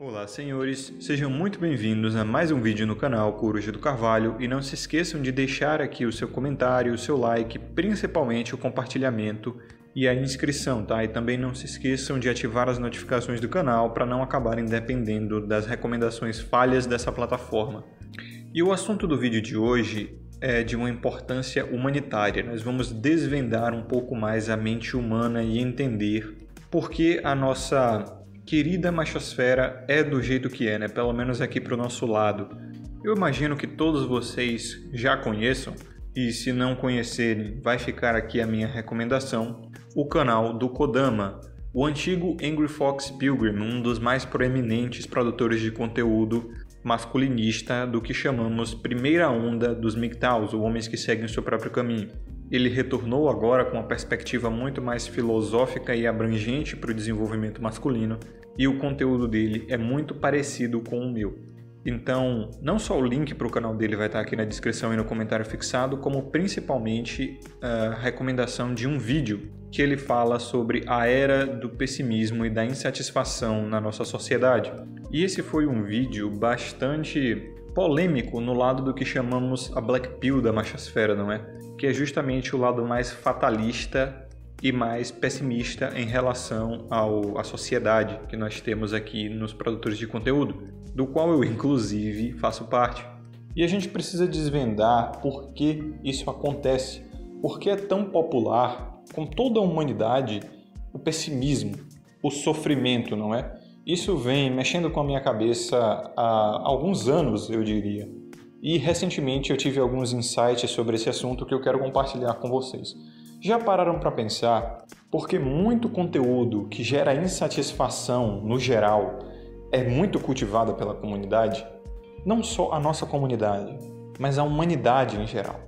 Olá, senhores, sejam muito bem-vindos a mais um vídeo no canal Coruja do Carvalho e não se esqueçam de deixar aqui o seu comentário, o seu like, principalmente o compartilhamento e a inscrição, tá? E também não se esqueçam de ativar as notificações do canal para não acabarem dependendo das recomendações falhas dessa plataforma. E o assunto do vídeo de hoje é de uma importância humanitária. Nós vamos desvendar um pouco mais a mente humana e entender por que a nossa querida machosfera é do jeito que é, né? Pelo menos aqui para o nosso lado. Eu imagino que todos vocês já conheçam, e se não conhecerem, vai ficar aqui a minha recomendação, o canal do Kodama, o antigo Angry Fox Pilgrim, um dos mais proeminentes produtores de conteúdo masculinista do que chamamos primeira onda dos MGTOWs, ou homens que seguem o seu próprio caminho. Ele retornou agora com uma perspectiva muito mais filosófica e abrangente para o desenvolvimento masculino, e o conteúdo dele é muito parecido com o meu. Então, não só o link para o canal dele vai estar aqui na descrição e no comentário fixado, como principalmente a recomendação de um vídeo que ele fala sobre a era do pessimismo e da insatisfação na nossa sociedade. E esse foi um vídeo bastante polêmico no lado do que chamamos a Black Pill da machosfera, não é? Que é justamente o lado mais fatalista e mais pessimista em relação à sociedade que nós temos aqui nos produtores de conteúdo, do qual eu, inclusive, faço parte. E a gente precisa desvendar por que isso acontece, por que é tão popular, com toda a humanidade, o pessimismo, o sofrimento, não é? Isso vem mexendo com a minha cabeça há alguns anos, eu diria. E recentemente eu tive alguns insights sobre esse assunto que eu quero compartilhar com vocês. Já pararam para pensar por que muito conteúdo que gera insatisfação no geral é muito cultivado pela comunidade? Não só a nossa comunidade, mas a humanidade em geral.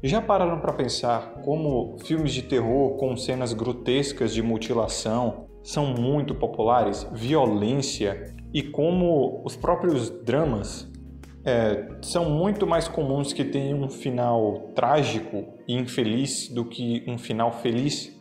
Já pararam para pensar como filmes de terror com cenas grotescas de mutilação são muito populares, violência, e como os próprios dramas são muito mais comuns que tenham um final trágico e infeliz do que um final feliz?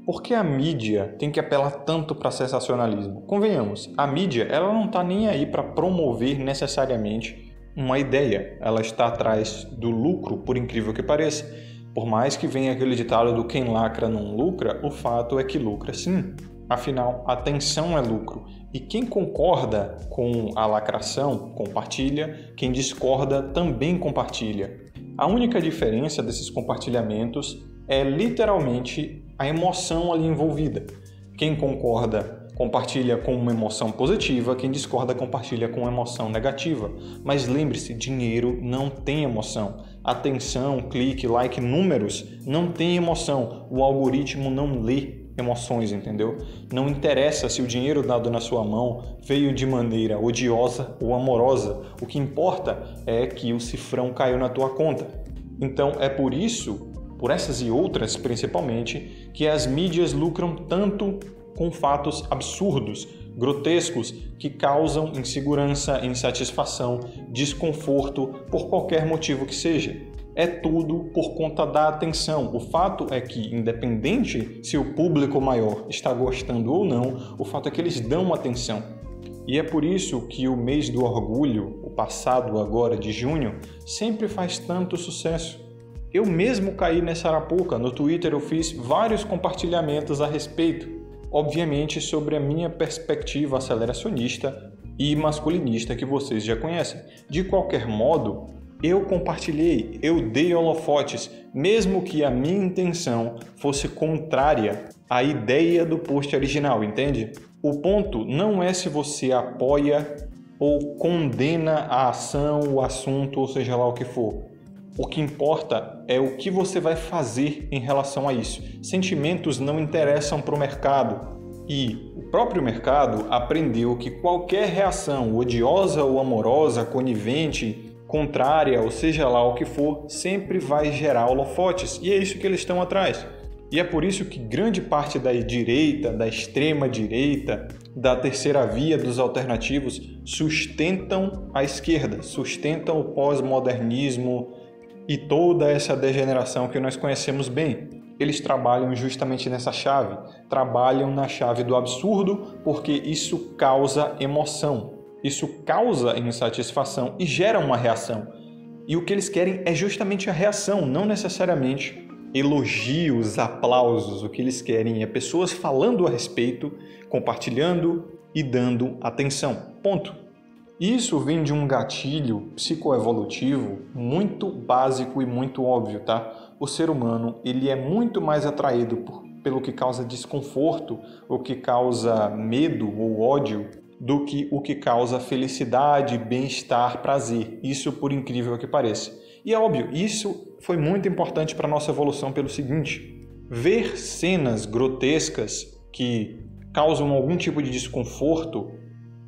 Por que a mídia tem que apelar tanto para sensacionalismo? Convenhamos, a mídia ela não está nem aí para promover necessariamente uma ideia. Ela está atrás do lucro, por incrível que pareça. Por mais que venha aquele ditado do quem lacra não lucra, o fato é que lucra sim. Afinal, atenção é lucro. E quem concorda com a lacração, compartilha. Quem discorda, também compartilha. A única diferença desses compartilhamentos é literalmente a emoção ali envolvida. Quem concorda, compartilha com uma emoção positiva. Quem discorda, compartilha com uma emoção negativa. Mas lembre-se, dinheiro não tem emoção. Atenção, clique, like, números não tem emoção. O algoritmo não lê emoções, entendeu? Não interessa se o dinheiro dado na sua mão veio de maneira odiosa ou amorosa. O que importa é que o cifrão caiu na tua conta. Então é por isso, por essas e outras principalmente, que as mídias lucram tanto com fatos absurdos, grotescos, que causam insegurança, insatisfação, desconforto, por qualquer motivo que seja. É tudo por conta da atenção. O fato é que, independente se o público maior está gostando ou não, o fato é que eles dão atenção. E é por isso que o mês do orgulho, o passado agora de junho, sempre faz tanto sucesso. Eu mesmo caí nessa arapuca. No Twitter eu fiz vários compartilhamentos a respeito, obviamente sobre a minha perspectiva aceleracionista e masculinista que vocês já conhecem. De qualquer modo, eu compartilhei, eu dei holofotes, mesmo que a minha intenção fosse contrária à ideia do post original, entende? O ponto não é se você apoia ou condena a ação, o assunto, ou seja lá o que for. O que importa é o que você vai fazer em relação a isso. Sentimentos não interessam para o mercado. E o próprio mercado aprendeu que qualquer reação odiosa ou amorosa, conivente, contrária, ou seja lá o que for, sempre vai gerar holofotes, e é isso que eles estão atrás. E é por isso que grande parte da direita, da extrema direita, da terceira via dos alternativos sustentam a esquerda, sustentam o pós-modernismo e toda essa degeneração que nós conhecemos bem. Eles trabalham justamente nessa chave, trabalham na chave do absurdo, porque isso causa emoção. Isso causa insatisfação e gera uma reação. E o que eles querem é justamente a reação, não necessariamente elogios, aplausos. O que eles querem é pessoas falando a respeito, compartilhando e dando atenção. Ponto. Isso vem de um gatilho psicoevolutivo muito básico e muito óbvio, tá? O ser humano, ele é muito mais atraído pelo que causa desconforto, o que causa medo ou ódio, do que o que causa felicidade, bem-estar, prazer. Isso por incrível que pareça. E é óbvio, isso foi muito importante para a nossa evolução pelo seguinte: ver cenas grotescas que causam algum tipo de desconforto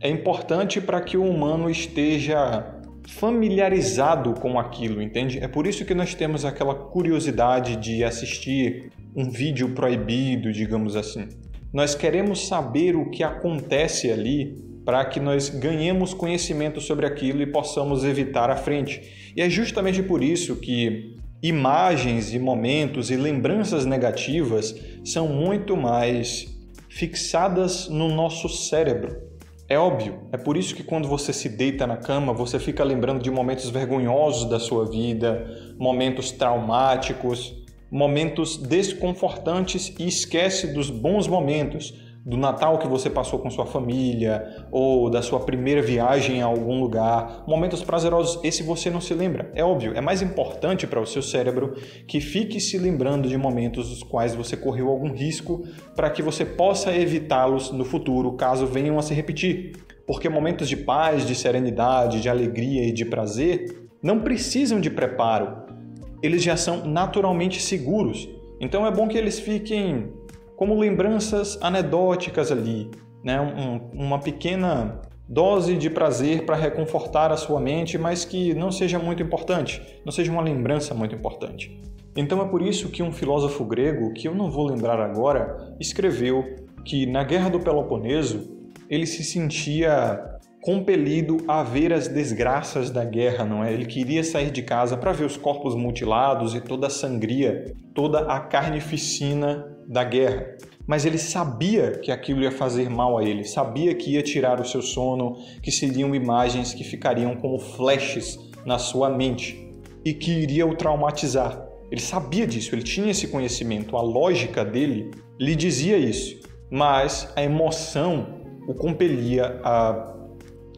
é importante para que o humano esteja familiarizado com aquilo, entende? É por isso que nós temos aquela curiosidade de assistir um vídeo proibido, digamos assim. Nós queremos saber o que acontece ali para que nós ganhemos conhecimento sobre aquilo e possamos evitar à frente. E é justamente por isso que imagens e momentos e lembranças negativas são muito mais fixadas no nosso cérebro. É óbvio, é por isso que quando você se deita na cama, você fica lembrando de momentos vergonhosos da sua vida, momentos traumáticos, momentos desconfortantes e esquece dos bons momentos, do Natal que você passou com sua família ou da sua primeira viagem a algum lugar. Momentos prazerosos, esse você não se lembra. É óbvio, é mais importante para o seu cérebro que fique se lembrando de momentos dos quais você correu algum risco para que você possa evitá-los no futuro, caso venham a se repetir. Porque momentos de paz, de serenidade, de alegria e de prazer não precisam de preparo. Eles já são naturalmente seguros. Então é bom que eles fiquem como lembranças anedóticas ali, né? Uma pequena dose de prazer para reconfortar a sua mente, mas que não seja muito importante, não seja uma lembrança muito importante. Então é por isso que um filósofo grego, que eu não vou lembrar agora, escreveu que na Guerra do Peloponeso ele se sentia compelido a ver as desgraças da guerra, não é? Ele queria sair de casa para ver os corpos mutilados e toda a sangria, toda a carnificina da guerra. Mas ele sabia que aquilo ia fazer mal a ele, sabia que ia tirar o seu sono, que seriam imagens que ficariam como flashes na sua mente e que iria o traumatizar. Ele sabia disso, ele tinha esse conhecimento, a lógica dele lhe dizia isso, mas a emoção o compelia a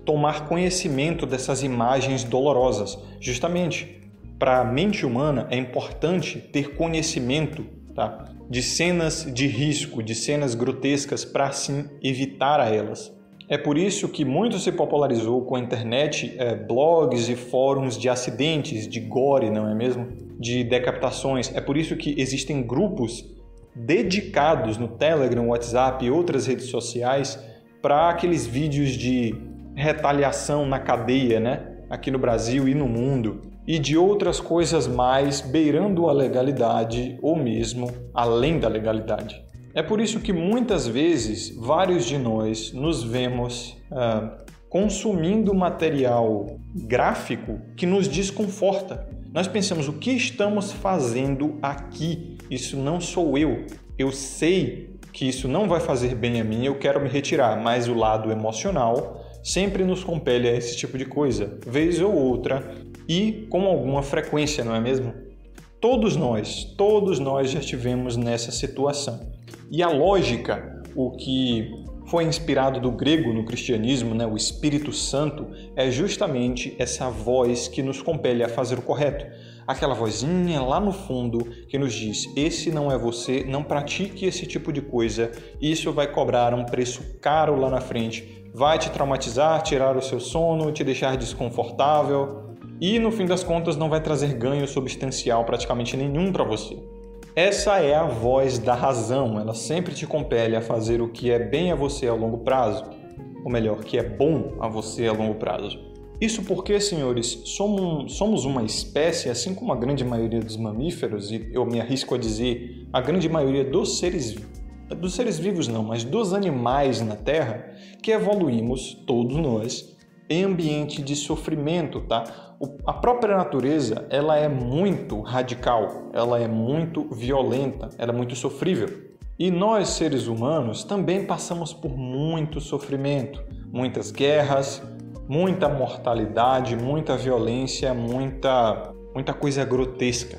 tomar conhecimento dessas imagens dolorosas. Justamente, para a mente humana é importante ter conhecimento, tá, de cenas de risco, de cenas grotescas, para assim evitar a elas. É por isso que muito se popularizou com a internet blogs e fóruns de acidentes, de gore, não é mesmo? De decapitações. É por isso que existem grupos dedicados no Telegram, WhatsApp e outras redes sociais para aqueles vídeos de retaliação na cadeia, né? Aqui no Brasil e no mundo, e de outras coisas mais beirando a legalidade ou mesmo além da legalidade. É por isso que muitas vezes vários de nós nos vemos consumindo material gráfico que nos desconforta. Nós pensamos, o que estamos fazendo aqui? Isso não sou eu. Eu sei que isso não vai fazer bem a mim, eu quero me retirar, mas o lado emocional sempre nos compele a esse tipo de coisa, vez ou outra e com alguma frequência, não é mesmo? Todos nós já estivemos nessa situação. E a lógica, o que foi inspirado do grego no cristianismo, né, o Espírito Santo, é justamente essa voz que nos compele a fazer o correto. Aquela vozinha lá no fundo que nos diz, esse não é você, não pratique esse tipo de coisa, isso vai cobrar um preço caro lá na frente, vai te traumatizar, tirar o seu sono, te deixar desconfortável e no fim das contas não vai trazer ganho substancial praticamente nenhum para você. Essa é a voz da razão, ela sempre te compele a fazer o que é bem a você a longo prazo, ou melhor, que é bom a você a longo prazo. Isso porque, senhores, somos uma espécie, assim como a grande maioria dos mamíferos, e eu me arrisco a dizer a grande maioria dos seres vivos não, mas dos animais na Terra, que evoluímos, todos nós, em ambiente de sofrimento, tá? A própria natureza, ela é muito radical, ela é muito violenta, ela é muito sofrível. E nós, seres humanos, também passamos por muito sofrimento, muitas guerras, muita mortalidade, muita violência, muita coisa grotesca.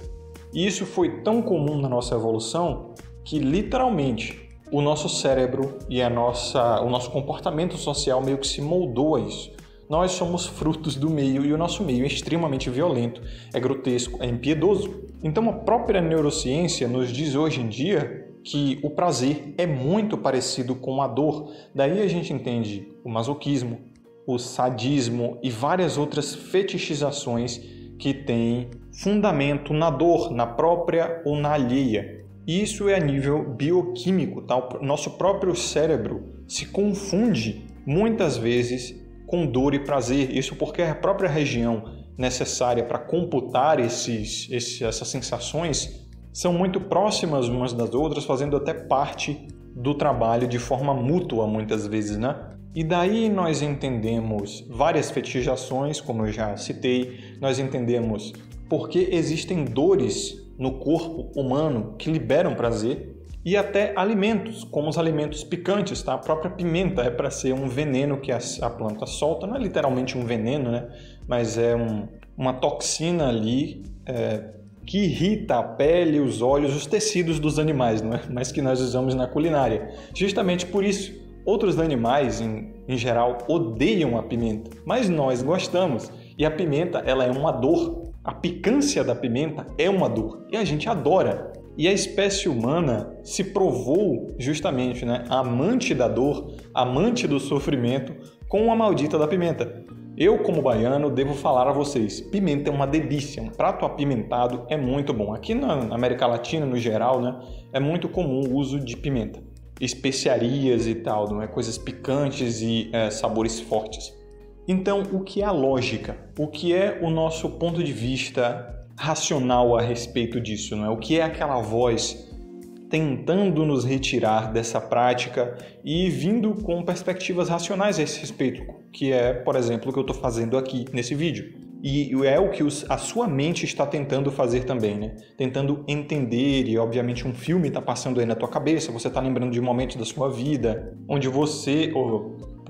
E isso foi tão comum na nossa evolução que literalmente o nosso cérebro e o nosso comportamento social meio que se moldou a isso. Nós somos frutos do meio e o nosso meio é extremamente violento, é grotesco, é impiedoso. Então a própria neurociência nos diz hoje em dia que o prazer é muito parecido com a dor. Daí a gente entende o masoquismo, o sadismo e várias outras fetichizações que têm fundamento na dor, na própria ou na alheia. Isso é a nível bioquímico, tá? O nosso próprio cérebro se confunde muitas vezes com dor e prazer. Isso porque a própria região necessária para computar essas sensações são muito próximas umas das outras, fazendo até parte do trabalho de forma mútua muitas vezes, né? E daí nós entendemos várias fetichizações, como eu já citei, nós entendemos por que existem dores no corpo humano que liberam prazer e até alimentos, como os alimentos picantes, tá? A própria pimenta é para ser um veneno que a planta solta, não é literalmente um veneno, né? Mas é uma toxina ali que irrita a pele, os olhos, os tecidos dos animais, não é? Mas que nós usamos na culinária. Justamente por isso, outros animais, em geral, odeiam a pimenta, mas nós gostamos. E a pimenta, ela é uma dor. A picância da pimenta é uma dor e a gente adora. E a espécie humana se provou justamente, né, amante da dor, amante do sofrimento com a maldita da pimenta. Eu, como baiano, devo falar a vocês, pimenta é uma delícia, um prato apimentado é muito bom. Aqui na América Latina, no geral, né, é muito comum o uso de pimenta. Especiarias e tal, não é? Coisas picantes e sabores fortes. Então, o que é a lógica? O que é o nosso ponto de vista racional a respeito disso, não é? O que é aquela voz tentando nos retirar dessa prática e vindo com perspectivas racionais a esse respeito, que é, por exemplo, o que eu estou fazendo aqui nesse vídeo. E é o que a sua mente está tentando fazer também, né? Tentando entender, e obviamente um filme está passando aí na tua cabeça, você está lembrando de momentos da sua vida, onde você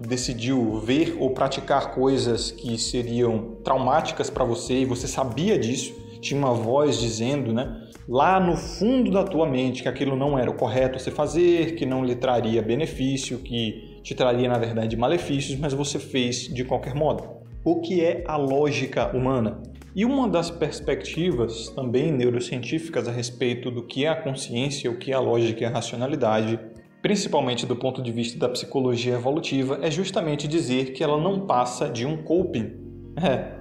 decidiu ver ou praticar coisas que seriam traumáticas para você e você sabia disso, tinha uma voz dizendo, né, lá no fundo da tua mente que aquilo não era o correto a se fazer, que não lhe traria benefício, que te traria, na verdade, malefícios, mas você fez de qualquer modo. O que é a lógica humana? E uma das perspectivas também neurocientíficas a respeito do que é a consciência, o que é a lógica e a racionalidade, principalmente do ponto de vista da psicologia evolutiva, é justamente dizer que ela não passa de um coping.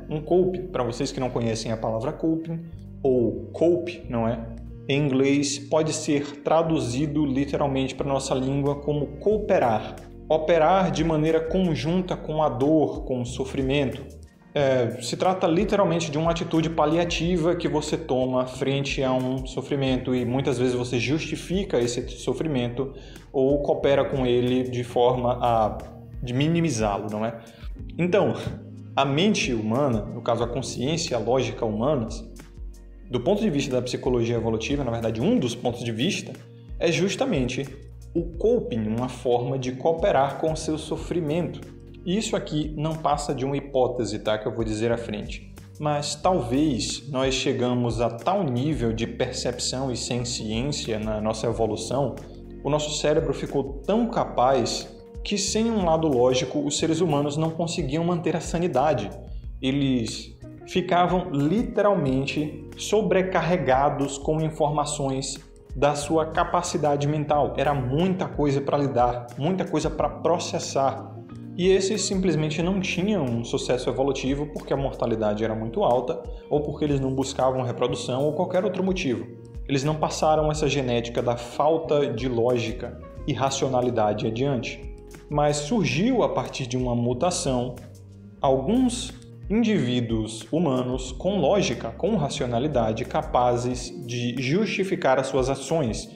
Um coping, para vocês que não conhecem a palavra coping, ou cope, não é? Em inglês pode ser traduzido literalmente para a nossa língua como cooperar. Operar de maneira conjunta com a dor, com o sofrimento. Se trata literalmente de uma atitude paliativa que você toma frente a um sofrimento e muitas vezes você justifica esse sofrimento ou coopera com ele de forma de minimizá-lo, não é? Então, a mente humana, no caso a consciência, a lógica humanas, do ponto de vista da psicologia evolutiva, na verdade um dos pontos de vista, é justamente o coping, uma forma de cooperar com o seu sofrimento. E isso aqui não passa de uma hipótese, tá? Que eu vou dizer à frente. Mas talvez nós chegamos a tal nível de percepção e ciência na nossa evolução, o nosso cérebro ficou tão capaz que sem um lado lógico os seres humanos não conseguiam manter a sanidade. Eles ficavam literalmente sobrecarregados com informações da sua capacidade mental. Era muita coisa para lidar, muita coisa para processar. E esses simplesmente não tinham um sucesso evolutivo porque a mortalidade era muito alta ou porque eles não buscavam reprodução ou qualquer outro motivo. Eles não passaram essa genética da falta de lógica e racionalidade adiante. Mas surgiu a partir de uma mutação alguns indivíduos humanos com lógica, com racionalidade, capazes de justificar as suas ações.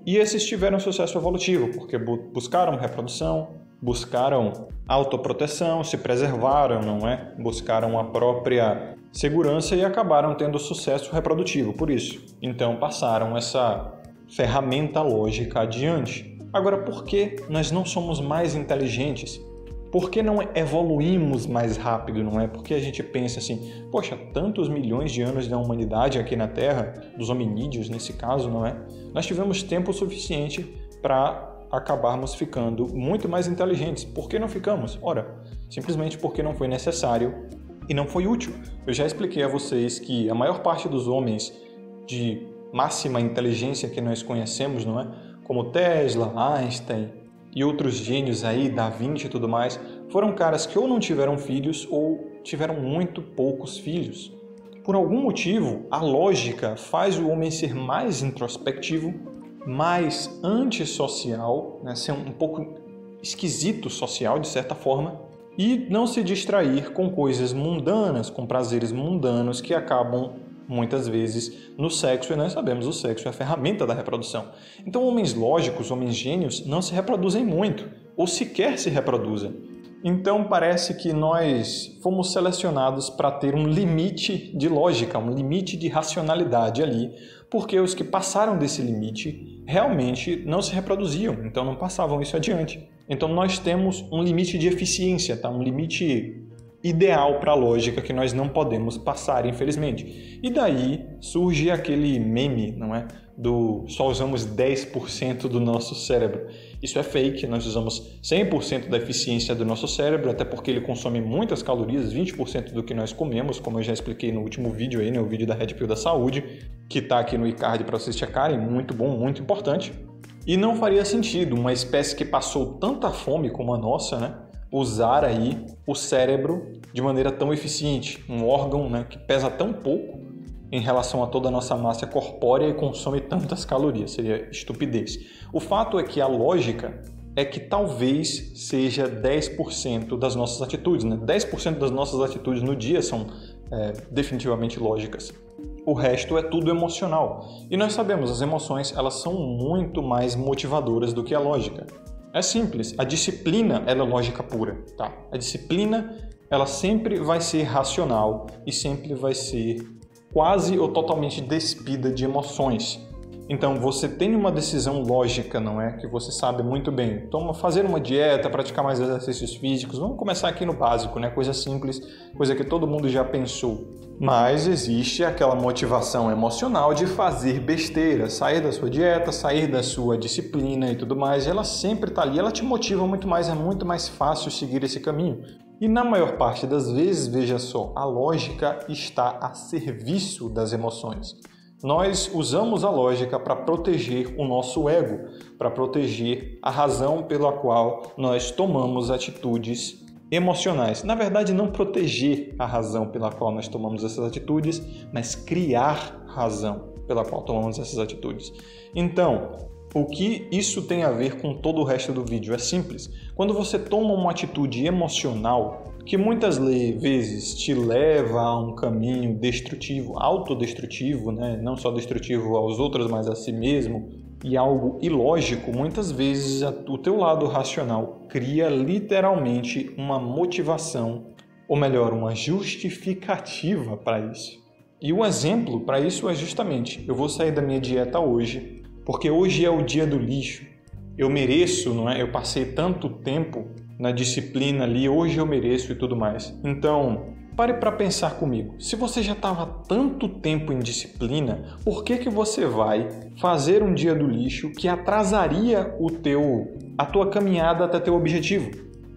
E esses tiveram sucesso evolutivo porque buscaram reprodução, buscaram autoproteção, se preservaram, não é? Buscaram a própria segurança e acabaram tendo sucesso reprodutivo por isso. Então passaram essa ferramenta lógica adiante. Agora, por que nós não somos mais inteligentes? Por que não evoluímos mais rápido, não é? Porque a gente pensa assim, poxa, tantos milhões de anos da humanidade aqui na Terra, dos hominídeos nesse caso, não é? Nós tivemos tempo suficiente para acabarmos ficando muito mais inteligentes. Por que não ficamos? Ora, simplesmente porque não foi necessário e não foi útil. Eu já expliquei a vocês que a maior parte dos homens de máxima inteligência que nós conhecemos, não é? Como Tesla, Einstein e outros gênios aí, Da Vinci e tudo mais, foram caras que ou não tiveram filhos ou tiveram muito poucos filhos. Por algum motivo, a lógica faz o homem ser mais introspectivo, mais antissocial, né? Ser um pouco esquisito social, de certa forma, e não se distrair com coisas mundanas, com prazeres mundanos que acabam muitas vezes no sexo, e nós sabemos, o sexo é a ferramenta da reprodução. Então, homens lógicos, homens gênios, não se reproduzem muito, ou sequer se reproduzem. Então, parece que nós fomos selecionados para ter um limite de lógica, um limite de racionalidade ali, porque os que passaram desse limite realmente não se reproduziam, então não passavam isso adiante. Então, nós temos um limite de eficiência, tá? Um limite ideal para a lógica que nós não podemos passar, infelizmente. E daí surge aquele meme, não é? Só usamos 10% do nosso cérebro. Isso é fake, nós usamos 100% da eficiência do nosso cérebro, até porque ele consome muitas calorias, 20% do que nós comemos, como eu já expliquei no último vídeo aí, no vídeo da Red Pill da Saúde, que está aqui no iCard para vocês checarem, muito bom, muito importante. E não faria sentido uma espécie que passou tanta fome como a nossa, né? Usar aí o cérebro de maneira tão eficiente, um órgão, né, que pesa tão pouco em relação a toda a nossa massa corpórea e consome tantas calorias, seria estupidez. O fato é que a lógica é que talvez seja 10% das nossas atitudes, né? 10% das nossas atitudes no dia são definitivamente lógicas. O resto é tudo emocional. E nós sabemos, as emoções elas são muito mais motivadoras do que a lógica. É simples, a disciplina ela é lógica pura, tá? A disciplina ela sempre vai ser racional e sempre vai ser quase ou totalmente despida de emoções. Então você tem uma decisão lógica, não é? Que você sabe muito bem. Fazer uma dieta, praticar mais exercícios físicos. Vamos começar aqui no básico, né? Coisa simples, coisa que todo mundo já pensou. Mas existe aquela motivação emocional de fazer besteira, sair da sua dieta, sair da sua disciplina e tudo mais. Ela sempre está ali, ela te motiva muito mais, é muito mais fácil seguir esse caminho. E na maior parte das vezes, veja só, a lógica está a serviço das emoções. Nós usamos a lógica para proteger o nosso ego, para proteger a razão pela qual nós tomamos atitudes emocionais. Na verdade, não proteger a razão pela qual nós tomamos essas atitudes, mas criar razão pela qual tomamos essas atitudes. Então, o que isso tem a ver com todo o resto do vídeo? É simples. Quando você toma uma atitude emocional, que muitas vezes te leva a um caminho destrutivo, autodestrutivo, né? Não só destrutivo aos outros, mas a si mesmo, e algo ilógico, muitas vezes o teu lado racional cria literalmente uma motivação, ou melhor, uma justificativa para isso. E o exemplo para isso é justamente, eu vou sair da minha dieta hoje, porque hoje é o dia do lixo. Eu mereço, não é? Eu passei tanto tempo na disciplina ali, hoje eu mereço e tudo mais. Então, pare para pensar comigo. Se você já estava tanto tempo em disciplina, por que você vai fazer um dia do lixo que atrasaria a tua caminhada até teu objetivo?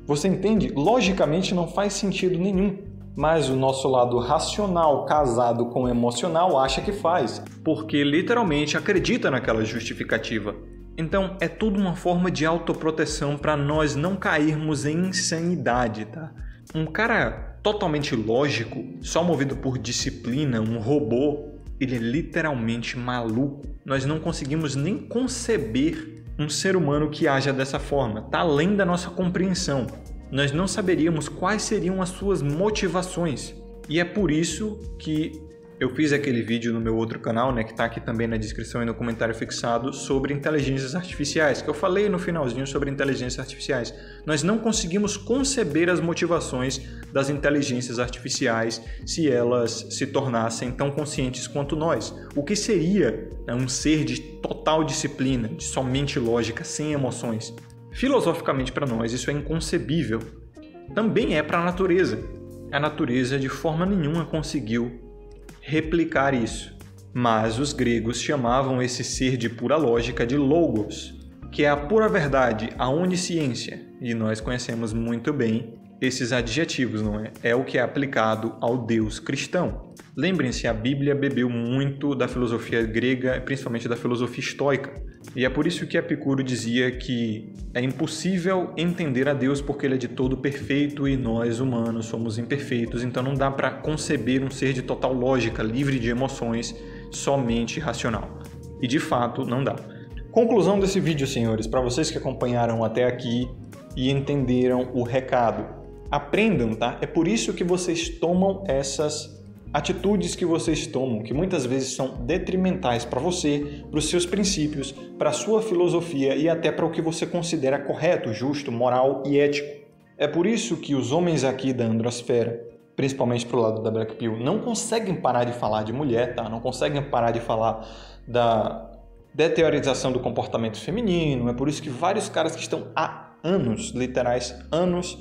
Você entende? Logicamente não faz sentido nenhum. Mas o nosso lado racional casado com o emocional acha que faz, porque literalmente acredita naquela justificativa. Então é tudo uma forma de autoproteção para nós não cairmos em insanidade, tá? Um cara totalmente lógico, só movido por disciplina, um robô, ele é literalmente maluco. Nós não conseguimos nem conceber um ser humano que haja dessa forma, tá além da nossa compreensão. Nós não saberíamos quais seriam as suas motivações. E é por isso que eu fiz aquele vídeo no meu outro canal, né, que está aqui também na descrição e no comentário fixado, sobre inteligências artificiais, que eu falei no finalzinho sobre inteligências artificiais. Nós não conseguimos conceber as motivações das inteligências artificiais se elas se tornassem tão conscientes quanto nós. O que seria, né, um ser de total disciplina, de somente lógica, sem emoções? Filosoficamente para nós isso é inconcebível. também é para a natureza. A natureza de forma nenhuma conseguiu replicar isso. Mas os gregos chamavam esse ser de pura lógica de logos, que é a pura verdade, a onisciência. E nós conhecemos muito bem esses adjetivos, não é? É o que é aplicado ao Deus cristão. Lembrem-se, a Bíblia bebeu muito da filosofia grega, principalmente da filosofia estoica. E é por isso que Epicuro dizia que é impossível entender a Deus porque ele é de todo perfeito e nós, humanos, somos imperfeitos. Então não dá para conceber um ser de total lógica, livre de emoções, somente racional. E de fato, não dá. Conclusão desse vídeo, senhores, para vocês que acompanharam até aqui e entenderam o recado. Aprendam, tá? É por isso que vocês tomam essas atitudes que vocês tomam, que muitas vezes são detrimentais para você, para os seus princípios, para a sua filosofia e até para o que você considera correto, justo, moral e ético. É por isso que os homens aqui da androsfera, principalmente pro lado da Black Pill, não conseguem parar de falar de mulher, tá? Não conseguem parar de falar da deteriorização do comportamento feminino. É por isso que vários caras que estão há anos, literais anos,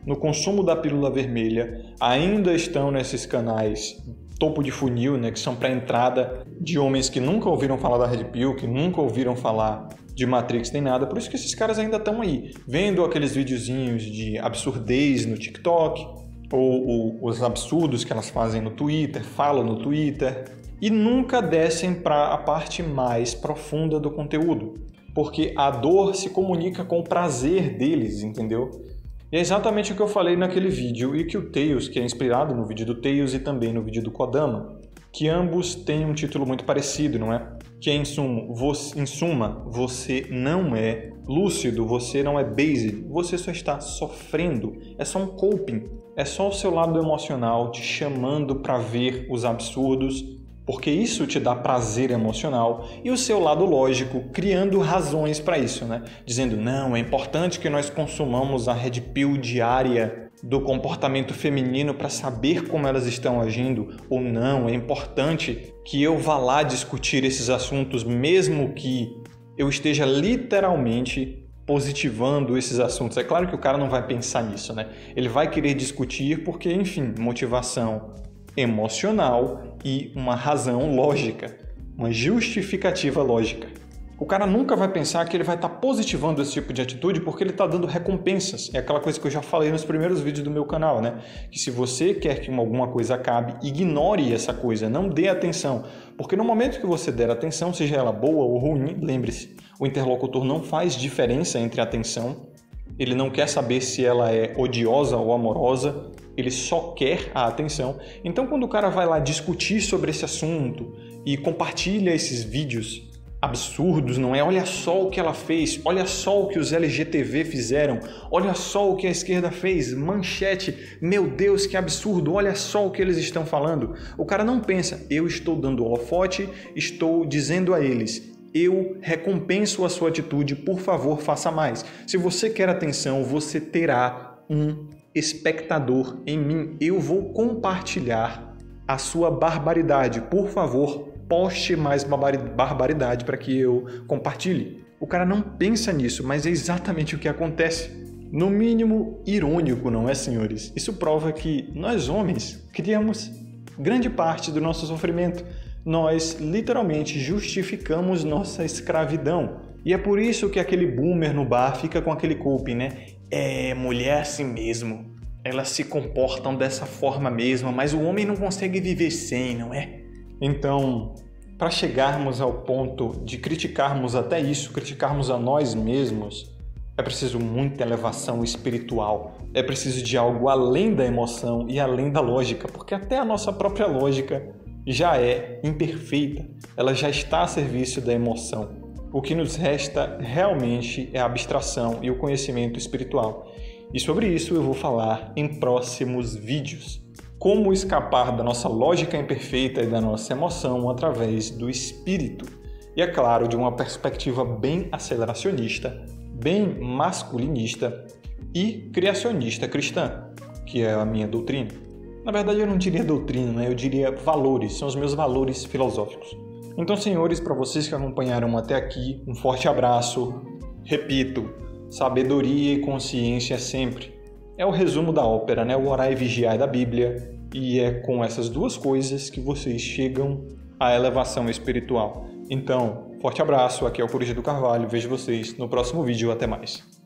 no consumo da pílula vermelha, ainda estão nesses canais topo de funil, né, que são para entrada de homens que nunca ouviram falar da Red Pill, que nunca ouviram falar de Matrix nem nada. Por isso que esses caras ainda estão aí, vendo aqueles videozinhos de absurdez no TikTok, ou os absurdos que elas fazem no Twitter, falam no Twitter, e nunca descem para a parte mais profunda do conteúdo, porque a dor se comunica com o prazer deles, entendeu? E é exatamente o que eu falei naquele vídeo e que o Tails, que é inspirado no vídeo do Tails e também no vídeo do Kodama, que ambos têm um título muito parecido, não é? Que é, em suma, você não é lúcido, você não é based, você só está sofrendo, é só um coping, é só o seu lado emocional te chamando para ver os absurdos, porque isso te dá prazer emocional, e o seu lado lógico criando razões para isso, né? Dizendo, não, é importante que nós consumamos a Red Pill diária do comportamento feminino para saber como elas estão agindo, ou não, é importante que eu vá lá discutir esses assuntos, mesmo que eu esteja literalmente positivando esses assuntos. É claro que o cara não vai pensar nisso, né? Ele vai querer discutir porque, enfim, motivação emocional e uma razão lógica, uma justificativa lógica. O cara nunca vai pensar que ele vai estar positivando esse tipo de atitude porque ele está dando recompensas. É aquela coisa que eu já falei nos primeiros vídeos do meu canal, né? Que se você quer que alguma coisa acabe, ignore essa coisa, não dê atenção. Porque no momento que você der atenção, seja ela boa ou ruim, lembre-se, o interlocutor não faz diferença entre a atenção. Ele não quer saber se ela é odiosa ou amorosa, ele só quer a atenção. Então, quando o cara vai lá discutir sobre esse assunto e compartilha esses vídeos absurdos, não é? Olha só o que ela fez, olha só o que os LGTV fizeram, olha só o que a esquerda fez, manchete, meu Deus, que absurdo, olha só o que eles estão falando. O cara não pensa, eu estou dando holofote, estou dizendo a eles, eu recompenso a sua atitude, por favor, faça mais. Se você quer atenção, você terá um espectador em mim. Eu vou compartilhar a sua barbaridade. Por favor, poste mais barbaridade para que eu compartilhe. O cara não pensa nisso, mas é exatamente o que acontece. No mínimo irônico, não é, senhores? Isso prova que nós homens criamos grande parte do nosso sofrimento. Nós literalmente justificamos nossa escravidão. E é por isso que aquele boomer no bar fica com aquele coping, né? É, mulher assim mesmo. Elas se comportam dessa forma mesmo, mas o homem não consegue viver sem, não é? Então, para chegarmos ao ponto de criticarmos até isso, criticarmos a nós mesmos, é preciso muita elevação espiritual. É preciso de algo além da emoção e além da lógica, porque até a nossa própria lógica já é imperfeita, ela já está a serviço da emoção. O que nos resta realmente é a abstração e o conhecimento espiritual. E sobre isso eu vou falar em próximos vídeos. Como escapar da nossa lógica imperfeita e da nossa emoção através do espírito. E é claro, de uma perspectiva bem aceleracionista, bem masculinista e criacionista cristã, que é a minha doutrina. Na verdade eu não diria doutrina, né? Eu diria valores, são os meus valores filosóficos. Então, senhores, para vocês que acompanharam até aqui, um forte abraço. Repito, sabedoria e consciência sempre. é o resumo da ópera, né? O orar e vigiar da Bíblia, e é com essas duas coisas que vocês chegam à elevação espiritual. Então, forte abraço, aqui é o Coruja do Carvalho, vejo vocês no próximo vídeo, até mais.